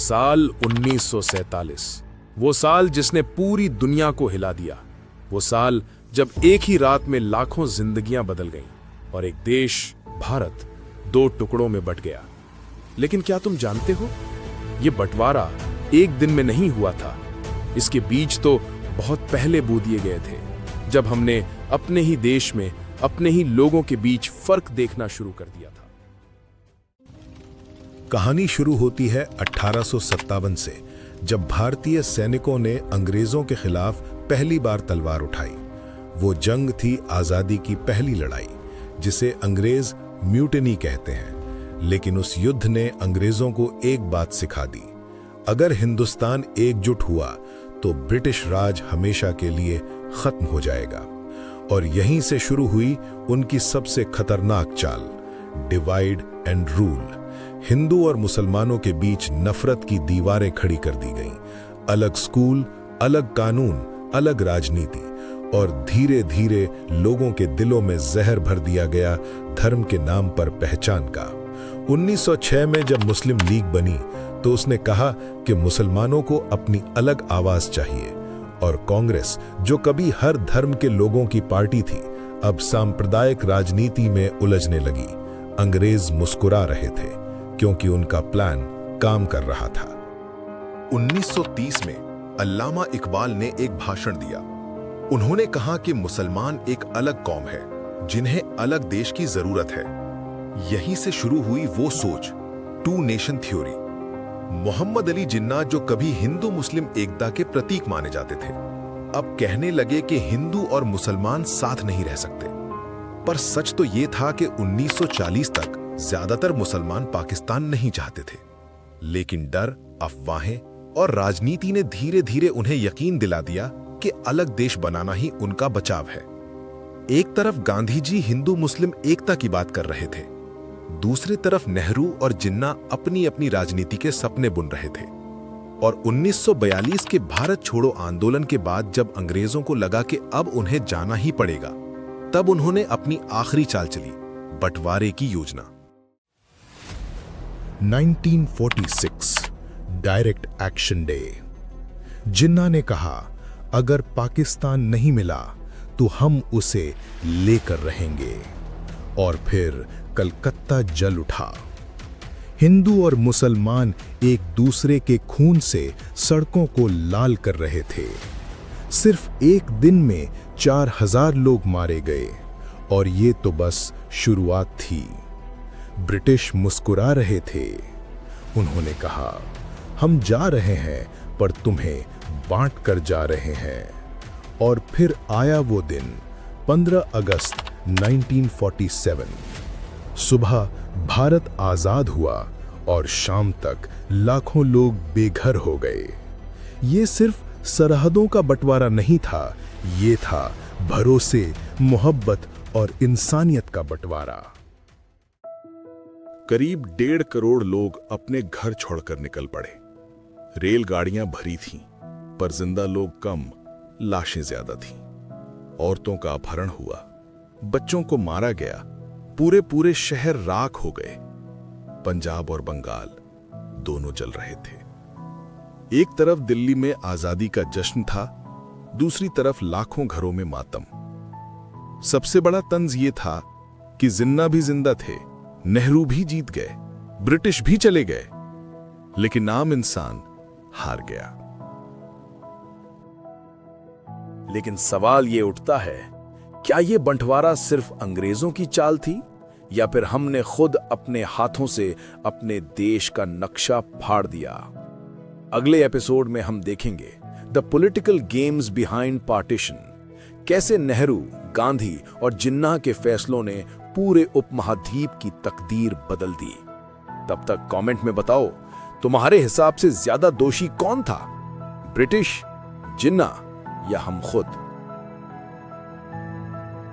साल 1947, वो साल जिसने पूरी दुनिया को हिला दिया। वो साल जब एक ही रात में लाखों जिंदगियां बदल गईं और एक देश, भारत, दो टुकड़ों में बट गया। लेकिन क्या तुम जानते हो, ये बंटवारा एक दिन में नहीं हुआ था। इसके बीज तो बहुत पहले बो दिए गए थे, जब हमने अपने ही देश में अपने ही लोगों के बीच फर्क देखना शुरू कर दिया था। कहानी शुरू होती है 1857 से, जब भारतीय सैनिकों ने अंग्रेजों के खिलाफ पहली बार तलवार उठाई। वो जंग थी आजादी की पहली लड़ाई, जिसे अंग्रेज म्यूटिनी कहते हैं। लेकिन उस युद्ध ने अंग्रेजों को एक बात सिखा दी, अगर हिंदुस्तान एकजुट हुआ तो ब्रिटिश राज हमेशा के लिए खत्म हो जाएगा। और यहीं से शुरू हुई उनकी सबसे खतरनाक चाल, डिवाइड एंड रूल। हिंदू और मुसलमानों के बीच नफरत की दीवारें खड़ी कर दी गईं। अलग स्कूल, अलग कानून, अलग राजनीति, और धीरे धीरे लोगों के दिलों में जहर भर दिया गया धर्म के नाम पर पहचान का। 1906 में जब मुस्लिम लीग बनी तो उसने कहा कि मुसलमानों को अपनी अलग आवाज चाहिए, और कांग्रेस, जो कभी हर धर्म के लोगों की पार्टी थी, अब सांप्रदायिक राजनीति में उलझने लगी। अंग्रेज मुस्कुरा रहे थे, क्योंकि उनका प्लान काम कर रहा था। 1930 में अल्लामा इकबाल ने एक भाषण दिया। उन्होंने कहा कि मुसलमान एक अलग कौम है, जिन्हें अलग देश की जरूरत है। यहीं से शुरू हुई वो सोच, two nation theory. Mohammad Ali Jinnah, जो कभी हिंदू मुस्लिम एकता के प्रतीक माने जाते थे, अब कहने लगे कि हिंदू और मुसलमान साथ नहीं रह सकते। पर सच तो ये था कि 1940 तक ज्यादातर मुसलमान पाकिस्तान नहीं चाहते थे। लेकिन डर, अफवाहें और राजनीति ने धीरे धीरे उन्हें यकीन दिला दिया कि अलग देश बनाना ही उनका बचाव है। एक तरफ गांधी जी हिंदू मुस्लिम एकता की बात कर रहे थे, दूसरी तरफ नेहरू और जिन्ना अपनी अपनी राजनीति के सपने बुन रहे थे। और 1942 के भारत छोड़ो आंदोलन के बाद जब अंग्रेजों को लगा कि अब उन्हें जाना ही पड़ेगा, तब उन्होंने अपनी आखिरी चाल चली, बंटवारे की योजना। 1946 डायरेक्ट एक्शन डे। जिन्ना ने कहा, अगर पाकिस्तान नहीं मिला तो हम उसे लेकर रहेंगे। और फिर कलकत्ता जल उठा। हिंदू और मुसलमान एक दूसरे के खून से सड़कों को लाल कर रहे थे। सिर्फ एक दिन में 4000 लोग मारे गए, और ये तो बस शुरुआत थी। ब्रिटिश मुस्कुरा रहे थे। उन्होंने कहा, हम जा रहे हैं पर तुम्हें बांट कर जा रहे हैं। और फिर आया वो दिन, 15 अगस्त 1947। सुबह भारत आजाद हुआ और शाम तक लाखों लोग बेघर हो गए। ये सिर्फ सरहदों का बंटवारा नहीं था, ये था भरोसे, मोहब्बत और इंसानियत का बंटवारा। करीब 1.5 करोड़ लोग अपने घर छोड़कर निकल पड़े। रेलगाड़ियां भरी थीं, पर जिंदा लोग कम, लाशें ज्यादा थीं। औरतों का अपहरण हुआ, बच्चों को मारा गया, पूरे पूरे शहर राख हो गए। पंजाब और बंगाल दोनों जल रहे थे। एक तरफ दिल्ली में आजादी का जश्न था, दूसरी तरफ लाखों घरों में मातम। सबसे बड़ा तंज ये था कि जिन्ना भी जिंदा थे, नेहरू भी जीत गए, ब्रिटिश भी चले गए, लेकिन आम इंसान हार गया। लेकिन सवाल ये उठता है, क्या ये बंटवारा सिर्फ अंग्रेजों की चाल थी, या फिर हमने खुद अपने हाथों से अपने देश का नक्शा फाड़ दिया? अगले एपिसोड में हम देखेंगे the political games behind partition, कैसे नेहरू, गांधी और जिन्ना के फैसलों ने पूरे उपमहाद्वीप की तकदीर बदल दी। तब तक कमेंट में बताओ, तुम्हारे हिसाब से ज्यादा दोषी कौन था, ब्रिटिश, जिन्ना या हम खुद?